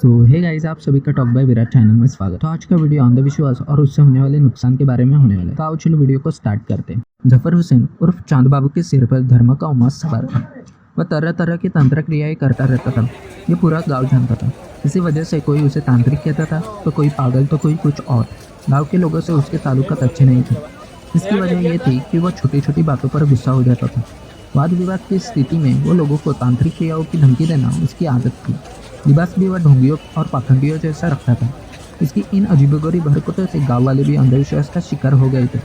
सो hey guys, आप सभी का टॉक बाय विराट चैनल में स्वागत है। तो आज का वीडियो अंधविश्वास और उससे होने वाले नुकसान के बारे में होने वाला है। तो आओ चलो वीडियो को स्टार्ट करते हैं। जफर हुसैन उर्फ चांद बाबू के सिर पर धर्म का उमास सवार था। वह तरह तरह की तंत्र क्रियाएं करता रहता था। ये पूरा गाँव जानता था। इसी वजह से कोई उसे तांत्रिक कहता था, तो कोई पागल, तो कोई कुछ और। गाँव के लोगों से उसके ताल्लुकात अच्छे नहीं थे। इसकी वजह यह थी कि वह छोटी छोटी बातों पर गुस्सा हो जाता था। वाद विवाद की स्थिति में वो लोगों को तांत्रिक क्रियाओं की धमकी देना उसकी आदत थी। लिबास भी वह ढोंगियों और पाखंडियों जैसा रखता था। उसकी इन अजीबोगरीब हरकतों से गाँव वाले भी अंधविश्वास का शिकार हो गए थे।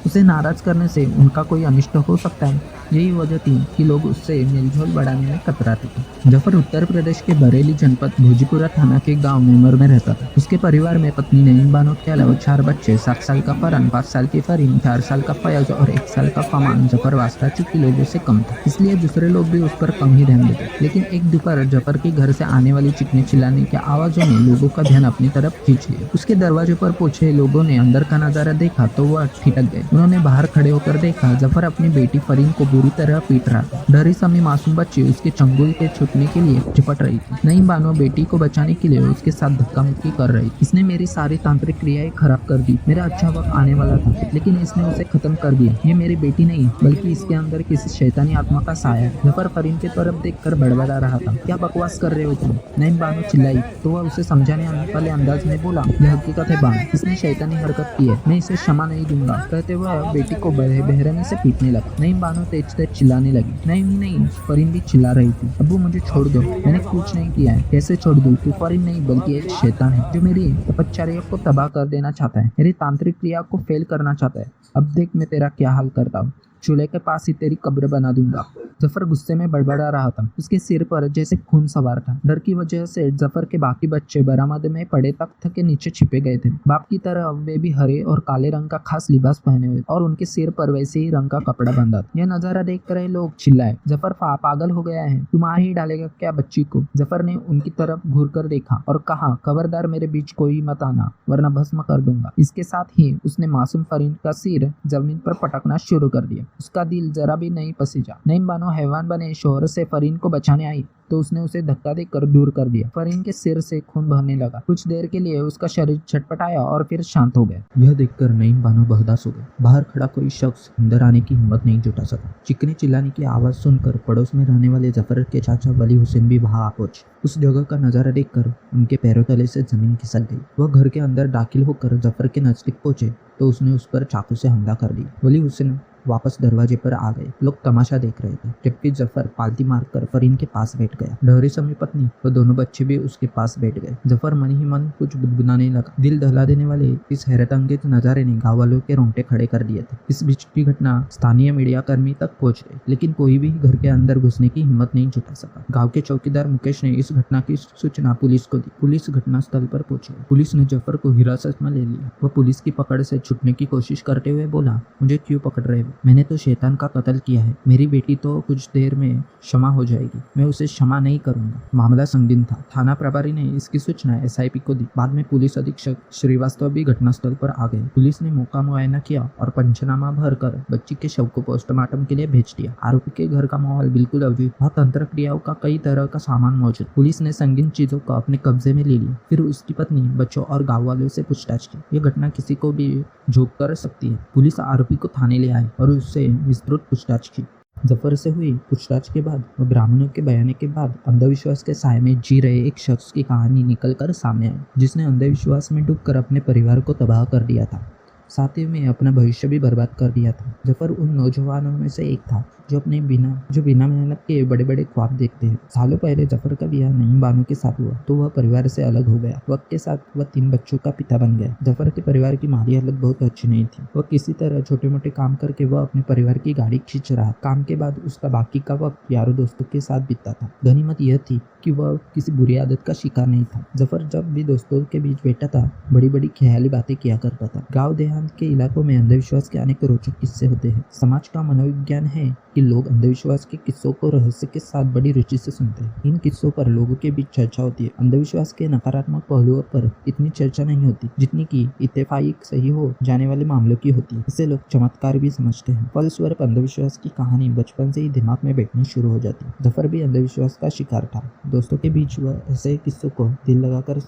उसे नाराज करने से उनका कोई अनिष्ट हो सकता है, यही वजह थी कि लोग उससे मेलझोल बढ़ाने में कतराते थे। जफर उत्तर प्रदेश के बरेली जनपद भोजीपुरा थाना के गांव मेमर में रहता था। उसके परिवार में पत्नी नईम बानो के अलावा 4 बच्चे, 7 साल का फरहान, 5 साल की फरीन, 4 साल का फयाज और 1 साल का फमान। जफर वास्ता चुकी लोगों से कम था, इसलिए दूसरे लोग भी उस पर कम ही ध्यान देते। लेकिन एक दोपहर जफर के घर से आने वाली चीखने चिल्लाने की आवाजों ने लोगों का ध्यान अपनी तरफ खींच लिया। उसके दरवाजे पर पहुंचे लोगों ने अंदर का नजारा देखा तो वह ठिठक गए। उन्होंने बाहर खड़े होकर देखा, जफर अपनी बेटी फरीन को बुरी तरह पीट रहा था। डरी समी मासूम बच्ची उसके चंगुल के छूटने के लिए चिपट रही थी। नईम बानो बेटी को बचाने के लिए उसके साथ धक्का मुक्की कर रही थी। इसने मेरी सारी तांत्रिक क्रियाएं खराब कर दी। मेरा अच्छा वक्त आने वाला था, लेकिन इसने उसे खत्म कर दिया। ये मेरी बेटी नहीं, बल्कि इसके अंदर किसी शैतानी आत्मा का साया है। जफर फरीन की तरफ देखकर बड़बड़ा रहा था। क्या बकवास कर रहे हो तुम? नईम बानो चिल्लाई तो वह उसे समझाने वाले अंदाज में बोला, यह हकीकत है बानो, इसने शैतानी हरकत की है, मैं इसे क्षमा नहीं दूंगा। कहते वह बेटी को बेरहमी से पीटने लगा। नईम बानो तेज तेज चिल्लाने लगी। नईम ही नहीं, फरीन भी चिल्ला रही थी। अब्बू मुझे छोड़ दो, मैंने कुछ नहीं किया है। कैसे छोड़ दूं? तू फरीन नहीं बल्कि एक शैतान है जो मेरी तपश्चर्या को तबाह कर देना चाहता है, मेरी तांत्रिक क्रिया को फेल करना चाहता है। अब देख मैं तेरा क्या हाल करता हूँ। चूल्हे के पास ही तेरी कब्र बना दूंगा। जफर गुस्से में बड़बड़ा रहा था। उसके सिर पर जैसे खून सवार था। डर की वजह से जफर के बाकी बच्चे बरामदे में पड़े तख्त के नीचे छिपे गए थे। बाप की तरह वे भी हरे और काले रंग का खास लिबास पहने हुए और उनके सिर पर वैसे ही रंग का कपड़ा बंधा था। यह नजारा देखकर लोग चिल्लाए, जफर पागल हो गया है, तू मार ही डालेगा क्या बच्ची को? जफर ने उनकी तरफ घूर कर देखा और कहा, खबरदार मेरे बीच कोई मत आना, वरना भस्म कर दूंगा। इसके साथ ही उसने मासूम फरीन का सिर जमीन पर पटकना शुरू कर दिया। उसका दिल जरा भी नहीं पसीजा। नईम बानो हैवान बने शोहर से फरीन को बचाने आई तो उसने उसे धक्का देकर दूर कर दिया। फरीन के सिर से खून बहने लगा। कुछ देर के लिए उसका शरीर छटपटाया और फिर शांत हो गया। यह देखकर नईम बानो बहदास हो गया। बाहर खड़ा कोई शख्स अंदर आने की हिम्मत नहीं जुटा सका। चीखने चिल्लाने की आवाज सुनकर पड़ोस में रहने वाले जफर के चाचा वली हुसैन भी वहां आ पहुंचे। उस जगह का नजारा देखकर उनके पैरों तले से जमीन खिसक गई। वह घर के अंदर दाखिल होकर जफर के नजदीक पहुंचे तो उसने उस पर चाकू से हमला कर दिया। वली हुसैन वापस दरवाजे पर आ गए। लोग तमाशा देख रहे थे, जबकि जफर पालती मारकर फरीन के पास बैठ गया। डहरी समी पत्नी व दोनों बच्चे भी उसके पास बैठ गए। जफर मन ही मन कुछ गुनगुनाने लगा। दिल दहला देने वाले इस हैरतअंगेज नजारे ने गाँव वालों के रोंगटे खड़े कर दिए थे। इस बीच की घटना स्थानीय मीडिया कर्मी तक पहुंच गई, लेकिन कोई भी घर के अंदर घुसने की हिम्मत नहीं जुटा सका। गाँव के चौकीदार मुकेश ने इस घटना की सूचना पुलिस को दी। पुलिस घटना स्थल पर पहुंची। पुलिस ने जफर को हिरासत में ले लिया। वह पुलिस की पकड़ से छूटने की कोशिश करते हुए बोला, मुझे क्यों पकड़ रहे हो? मैंने तो शैतान का कत्ल किया है। मेरी बेटी तो कुछ देर में क्षमा हो जाएगी, मैं उसे क्षमा नहीं करूंगा। मामला संगीन था। थाना प्रभारी ने इसकी सूचना एसआईपी को दी। बाद में पुलिस अधीक्षक श्रीवास्तव भी घटनास्थल पर आ गए। पुलिस ने मौका मुआयना किया और पंचनामा भरकर बच्ची के शव को पोस्टमार्टम के लिए भेज दिया। आरोपी के घर का माहौल बिल्कुल अजीब। वहाँ तंत्र क्रियाओं का कई तरह का सामान मौजूद। पुलिस ने संगीन चीजों को अपने कब्जे में ले लिया। फिर उसकी पत्नी, बच्चों और गाँव वालों से पूछताछ की। यह घटना किसी को भी झोंक कर सकती है। पुलिस आरोपी को थाने ले आई और उससे विस्तृत पूछताछ की। जफर से हुई पूछताछ के बाद व ग्रामीणों के बयान के बाद अंधविश्वास के साए में जी रहे एक शख्स की कहानी निकलकर सामने आई, जिसने अंधविश्वास में डूबकर अपने परिवार को तबाह कर दिया था, साथ ही में अपना भविष्य भी बर्बाद कर दिया था। जफर उन नौजवानों में से एक था जो बिना मेहनत के बड़े बड़े ख्वाब देखते हैं। सालों पहले जफर का ब्याह नईम बानो के साथ हुआ तो वह परिवार से अलग हो गया। वक्त के साथ वह 3 बच्चों का पिता बन गया। जफर के परिवार की माली हालत बहुत अच्छी नहीं थी। वह किसी तरह छोटे मोटे काम करके वह अपने परिवार की गाड़ी खींच रहा। काम के बाद उसका बाकी का वक्त यारों दोस्तों के साथ बीतता था। गनीमत यह थी कि वह किसी बुरी आदत का शिकार नहीं था। जफर जब भी दोस्तों के बीच बैठा था, बड़ी बड़ी ख्याली बातें किया करता था। गाँव देहात देहात के इलाकों में अंधविश्वास के अनेक रोचक किस्से होते हैं। समाज का मनोविज्ञान है कि लोग अंधविश्वास के किस्सों को रहस्य के साथ बड़ी रुचि से सुनते हैं। इन किस्सों पर लोगों के बीच चर्चा होती है। अंधविश्वास के नकारात्मक पहलुओं पर इतनी चर्चा नहीं होती जितनी की इत्तेफाक सही हो जाने वाले मामलों की होती है। इसे लोग चमत्कार भी समझते हैं। फलस्वरूप अंधविश्वास की कहानी बचपन से ही दिमाग में बैठनी शुरू हो जाती है। जफर भी अंधविश्वास का शिकार था। दोस्तों के बीच वह ऐसे किस्सों को दिल लगाकर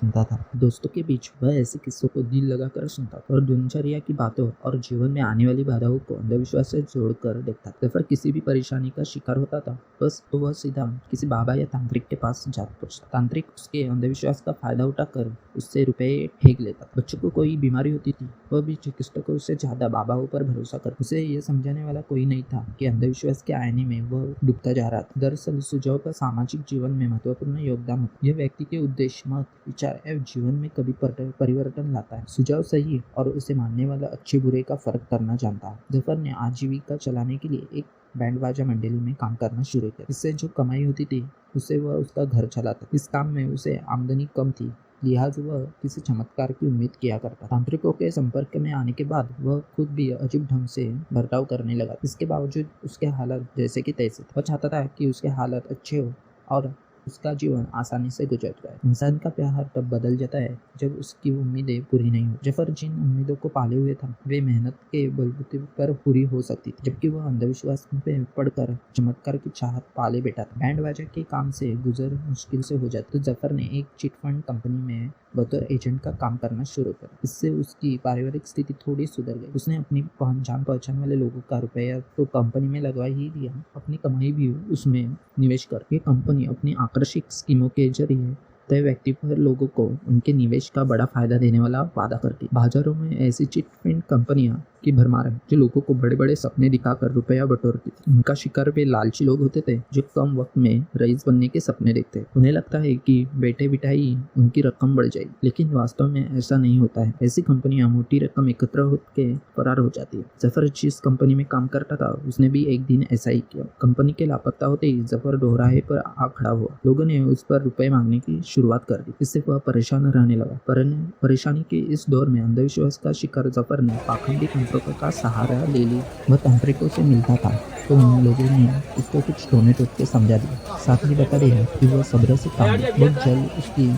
सुनता था और दिनचर्या की बातों और जीवन में आने वाली बाधाओं को अंधविश्वास से जोड़कर देखता। जफर किसी भी परेशानी का शिकार होता था बस तो वह सीधा किसी बाबा या तांत्रिक के पास जा पहुंचता। तांत्रिक उसके अंधविश्वास का फायदा उठाकर उससे रुपए फेंक लेता। बच्चों को कोई बीमारी होती थी वह भी चिकित्सकों से ज्यादा बाबाओं पर भरोसा कर। उसे यह समझाने वाला कोई नहीं था कि अंधविश्वास के आईने में वह डूबता जा रहा था। दरअसल सुझाव का सामाजिक जीवन में महत्वपूर्ण योगदान होता है। यह व्यक्ति के उद्देश्य, मत, विचार एवं जीवन में कभी परिवर्तन लाता है। सुझाव सही और उसे मानने वाला अच्छे बुरे का फर्क करना जानता है। जफर ने आजीविका चलाने के लिए एक बैंड बाजा मंडली में काम करना शुरू किया। इससे जो कमाई होती थी उससे वह उसका घर चलाता। इस काम में उसे आमदनी कम थी, लिहाजा वह किसी चमत्कार की उम्मीद किया करता। तांत्रिकों के संपर्क में आने के बाद वह खुद भी अजीब ढंग से बर्ताव करने लगा। इसके बावजूद उसके हालात जैसे कि तैसे थे। वह चाहता था कि उसके हालात अच्छे हो और उसका जीवन आसानी से गुजर जाए। इंसान का प्यार तब बदल जाता है जब उसकी उम्मीदें पूरी नहीं हो। जफर जिन उम्मीदों को पाले हुए था वे मेहनत के बलबूते पर पूरी हो सकती थी, जबकि वह अंधविश्वास पे पड़कर चमत्कार की चाहत पाले बैठा था। बैंड बाजा के काम से गुजर मुश्किल से हो जाती तो जफर ने एक चिट फंड कंपनी में बतौर एजेंट का काम करना शुरू किया। इससे उसकी पारिवारिक स्थिति थोड़ी सुधर गई। उसने अपनी जान पहचान वाले लोगों का रुपया तो कंपनी में लगवा ही दिया, अपनी कमाई भी उसमें निवेश कर। ये कंपनी अपनी आकर्षक स्कीमों के जरिए तय व्यक्ति पर लोगों को उनके निवेश का बड़ा फायदा देने वाला वादा करती। बाजारों में ऐसी चिट फंड कंपनियां की भरमार है जो लोगों को बड़े बड़े सपने दिखाकर रुपया बटोरती थी। इनका शिकार वे लालची लोग होते थे जो कम वक्त में रईस बनने के सपने देखते। उन्हें लगता है कि बैठे बिठाई उनकी रकम बढ़ जाएगी, लेकिन वास्तव में ऐसा नहीं होता है। ऐसी कंपनियां मोटी रकम एकत्र होकर फरार हो जाती है। जफर जिस कंपनी में काम करता था उसने भी एक दिन ऐसा ही किया। कंपनी के लापता होते ही जफर दोहराहे पर आ खड़ा हुआ। लोगों ने उस पर रुपए मांगने की शुरुआत कर दी। इससे वह परेशान रहने लगा। परेशानी के इस दौर में अंधविश्वास का शिकार जफर ने पाखंडी का सहारा ले ली। वह तांत्रिकों से मिलता था तो उन लोगों ने उसको कुछ टोने टोटके समझा दिया। साथ ही बता दिया कि वह सब्र से काम ले। बहुत जल्द उसकी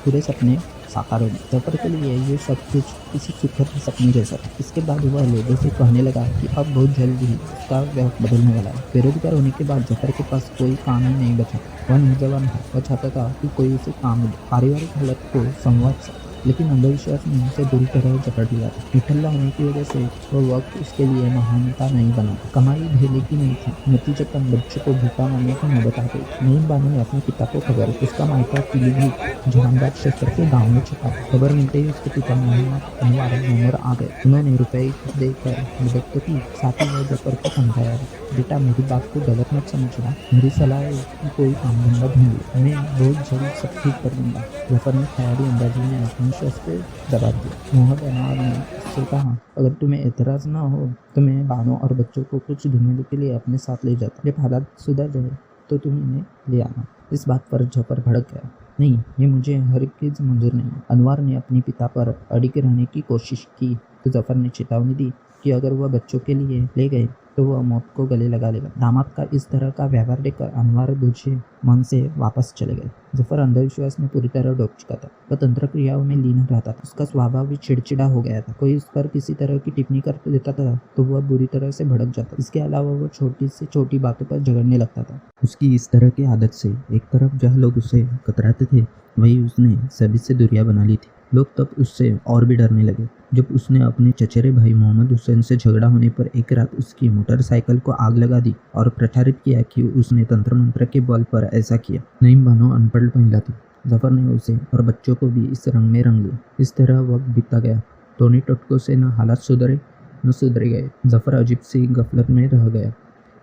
पूरे सपने साकार हो गए। जफर के लिए ये सब कुछ किसी सुखद सपने जैसा था। इसके बाद वह लोगों से कहने लगा कि अब बहुत जल्द ही उसका वक्त बदलने वाला है। बेरोजगार होने के बाद जफर के पास कोई काम ही नहीं बचा। वह नौजवान था। वह चाहता था कि कोई उसे काम मिले। पारिवारिक हालत को संवाद, लेकिन अंधविश्वास ने उसे बुरी तरह जकड़ लिया था। निठल्ला होने की वजह से वह वक्त उसके लिए महानता नहीं बना। कमाई ढेले की नहीं थी। नतीजतन बच्चों को भूखा मरने की नौबत आ गई। नईम बानो ने अपने पिता को खबर उसका मायका पीलीभीत जहांगीर क्षेत्र के गाँव में छिपा। खबर मिलते ही उसके पिता मोहम्मद अनवर उमर आ गए। उन्होंने रुपए देकर मदद तो की, साथ ही वह जफर को समझाया, बेटा मेरी बात को गलत मत समझना। मेरी सलाह है कि कोई काम धंधा ढूंढ, मैं बहुत जल्द सब ठीक कर दूंगा। जफर ने ख्याली अंदाजी में आत्मविश्वास पे जवाब दिया। मोहम्मद अनवर ने उससे कहा, अगर तुम्हें एतराज ना हो तो मैं बानो और बच्चों को कुछ दिनों के लिए अपने साथ ले जाता। जब हालात सुधर जाए तो तुम इन्हें ले आना। इस बात पर जफर भड़क गया। नहीं, ये मुझे हरगिज़ मंजूर नहीं। अनवर ने अपने पिता पर अड़िग रहने की कोशिश की तो जफर ने चेतावनी दी कि अगर वह बच्चों के लिए ले गए तो वह मौत को गले लगा लेगा। दामाद का इस तरह का व्यवहार देखकर अनवर बुझे मन से वापस चले गए। जफर अंधविश्वास में पूरी तरह डूब चुका था। वह तंत्र क्रियाओं में लीन रहता था। उसका स्वभाव भी चिड़चिड़ा हो गया था। कोई उस पर किसी तरह की टिप्पणी कर देता था तो वह बुरी तरह से भड़क जाता। इसके अलावा वह छोटी से छोटी बातों पर झगड़ने लगता था। उसकी इस तरह की आदत से एक तरफ जहाँ लोग उसे कतराते थे वही उसने सभी से दूरियां बना ली थी। लोग तब उससे और भी डरने लगे। जब उसने अपने चचेरे भाई मोहम्मद हुसैन से झगड़ा होने पर एक रात उसकी मोटरसाइकिल को आग लगा दी और प्रचारित किया कि उसने तंत्र मंत्र के बल पर ऐसा किया। नईम बानो अनपढ़ महिला थी। जफर ने उसे और बच्चों को भी इस रंग में रंग लिया। इस तरह वक्त बीतता गया। टोनी टोटकों से न हालात सुधरे न सुधरे गए। जफर अजीब सी गफलत में रह गया।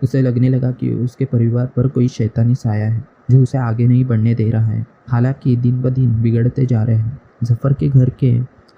उसे लगने लगा कि उसके परिवार पर कोई शैतानी साया है जो उसे आगे नहीं बढ़ने दे रहा है। हालांकि दिन ब दिन बिगड़ते जा रहे हैं। जफर के घर के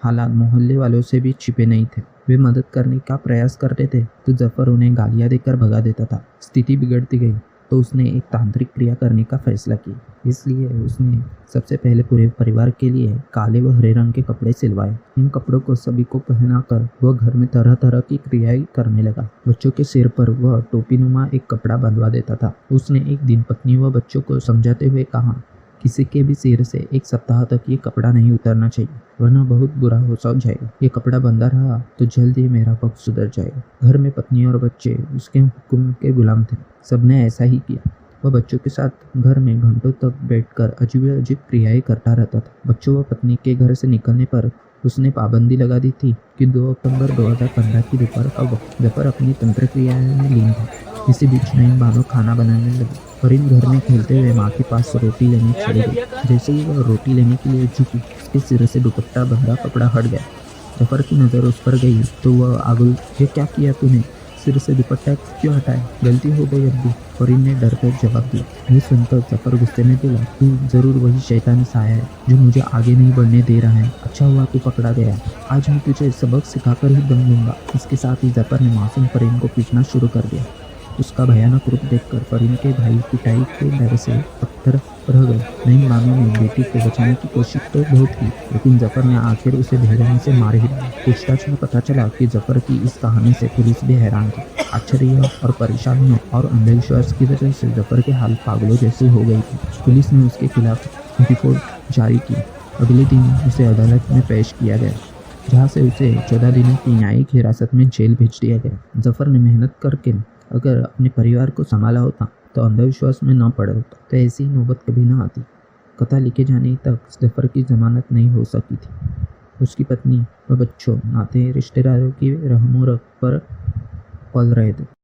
हालात मोहल्ले वालों से भी छिपे नहीं थे। वे मदद करने का प्रयास करते थे तो जफर उन्हें गालियां देकर भगा देता था। स्थिति बिगड़ती गई। तो उसने एक तांत्रिक क्रिया करने का फैसला किया। इसलिए उसने सबसे पहले पूरे परिवार के लिए काले व हरे रंग के कपड़े सिलवाए। इन कपड़ों को सभी को पहनाकर वह घर में तरह तरह की क्रियाएं करने लगा। बच्चों के सिर पर वह टोपीनुमा एक कपड़ा बंधवा देता था। उसने एक दिन पत्नी व बच्चों को समझाते हुए कहा, किसी के भी सिर से एक सप्ताह तक ये कपड़ा नहीं उतरना चाहिए, वरना बहुत बुरा हो जाएगा। ये कपड़ा बंधा रहा तो जल्द ही मेरा वक्त सुधर जाएगा। घर में पत्नी और बच्चे उसके हुक्म के गुलाम थे। सबने ऐसा ही किया। वह बच्चों के साथ घर में घंटों तक बैठकर अजीब अजीब क्रियाएं करता रहता था। बच्चों व पत्नी के घर से निकलने पर उसने पाबंदी लगा दी थी कि 2 अक्टूबर 2015 की दोपहर का वक्त जफर अपनी तंत्र क्रियाओं में लीन था। इसी बीच नईम बानो खाना बनाने लगी। फरीन घर में खेलते हुए माँ के पास रोटी लेने चली गई। जैसे ही वह रोटी लेने के लिए झुकी, उसके सिर से दुपट्टा बंधा कपड़ा हट गया। जफर की नज़र उस पर गई तो वह आगुल, ये क्या किया तूने? सिर से दुपट्टा क्यों हटाया? गलती हो गई अब्बू, फरीन ने डर कर जवाब दिया। ये सुनकर जफर गुस्से में बोला, तू जरूर वही शैतानी साया है जो मुझे आगे नहीं बढ़ने दे रहा है। अच्छा हुआ तू पकड़ा गया। आज मैं तुझे सबक सिखाकर ही दम लूंगा। इसके साथ ही जफर ने मासूम फरीन को पीटना शुरू कर दिया। उसका भयानक रूप देखकर फरीन के भाई पिटाई के डर से पत्थर रह गए। नईम बानो ने बेटी को बचाने की कोशिश तो बहुत की, लेकिन जफर ने आखिर उसे बेरहमी से मार ही दिया। पूछताछ में पता चला कि जफर की इस कहानी से पुलिस भी हैरान थी। आश्चर्य और परेशानियों और अंधविश्वास की वजह से जफर के हाल पागलों जैसे हो गई थी। पुलिस ने उसके खिलाफ रिपोर्ट जारी की। अगले दिन उसे अदालत में पेश किया गया, जहाँ से उसे 14 दिनों की न्यायिक हिरासत में जेल भेज दिया गया। जफर ने मेहनत करके अगर अपने परिवार को संभाला होता तो अंधविश्वास में न पड़ा होता, तो ऐसी नौबत कभी न आती। कथा लिखे जाने तक जफर की जमानत नहीं हो सकी थी। उसकी पत्नी व बच्चों नाते रिश्तेदारों की रहमो रख पर पल रहे थे।